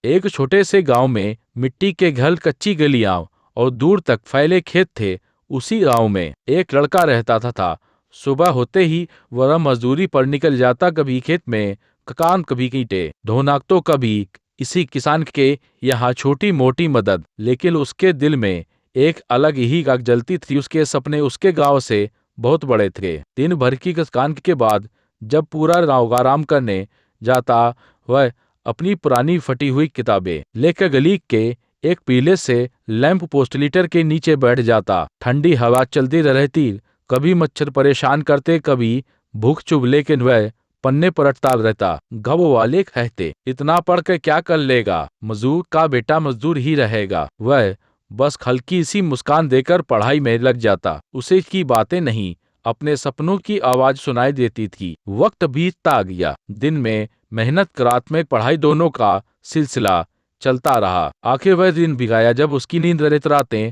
एक छोटे से गांव में मिट्टी के घर, कच्ची गलियां और दूर तक फैले खेत थे। उसी गांव में एक लड़का रहता था। सुबह होते ही वह मजदूरी पर निकल जाता, कभी खेत में काम, कभी ईंटें ढोना, तो कभी इसी किसान के यहाँ छोटी मोटी मदद। लेकिन उसके दिल में एक अलग ही आग जलती थी। उसके सपने उसके गांव से बहुत बड़े थे। दिन भर की काम के बाद जब पूरा गांव आराम करने जाता, वह अपनी पुरानी फटी हुई किताबें लेकर गली के एक पीले से लैंप पोस्ट लीटर के नीचे बैठ जाता। ठंडी हवा चलती रहती, कभी मच्छर परेशान करते, कभी भूख चुभ, लेकिन वह पन्ने पर अटता रहता। गाँव वाले कहते, इतना पढ़ कर क्या कर लेगा, मजदूर का बेटा मजदूर ही रहेगा। वह बस हल्की सी मुस्कान देकर पढ़ाई में लग जाता। उसे की बातें नहीं, अपने सपनों की आवाज सुनाई देती थी। वक्त बीतता गया। दिन में मेहनत, रात में पढ़ाई, दोनों का सिलसिला चलता रहा। आखिर वह दिन भी आया जब उसकी नींद रहित रातें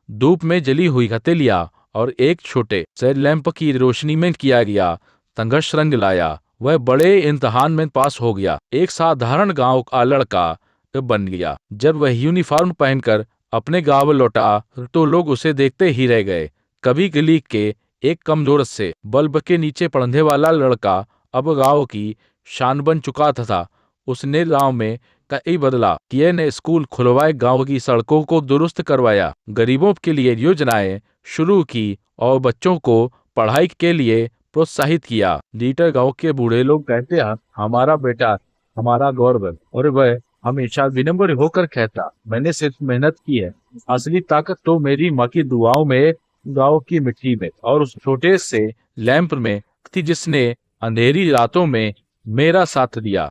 धूप में जली हुई हथेलियां और एक छोटे से लैंप की रोशनी में किया गया संघर्ष रंग लाया। वह बड़े इम्तिहान में पास हो गया, एक साधारण गांव का लड़का बन गया। जब वह यूनिफॉर्म पहनकर अपने गांव लौटा तो लोग उसे देखते ही रह गए। कभी गली के एक कमजोर से बल्ब के नीचे पढ़ने वाला लड़का अब गांव की शान बन चुका था। उसने गांव में कई बदला किए, ने स्कूल खुलवाए, गांव की सड़कों को दुरुस्त करवाया, गरीबों के लिए योजनाएं शुरू की और बच्चों को पढ़ाई के लिए प्रोत्साहित किया। लीटर गांव के बूढ़े लोग कहते हैं, हमारा बेटा हमारा गौरव है। और वह हमेशा विनम्र होकर कहता, मैंने सिर्फ मेहनत की है, असली ताकत तो मेरी माँ की दुआओं में, गांव की मिट्टी में और उस छोटे से लैंप में थी जिसने अंधेरी रातों में मेरा साथ दिया।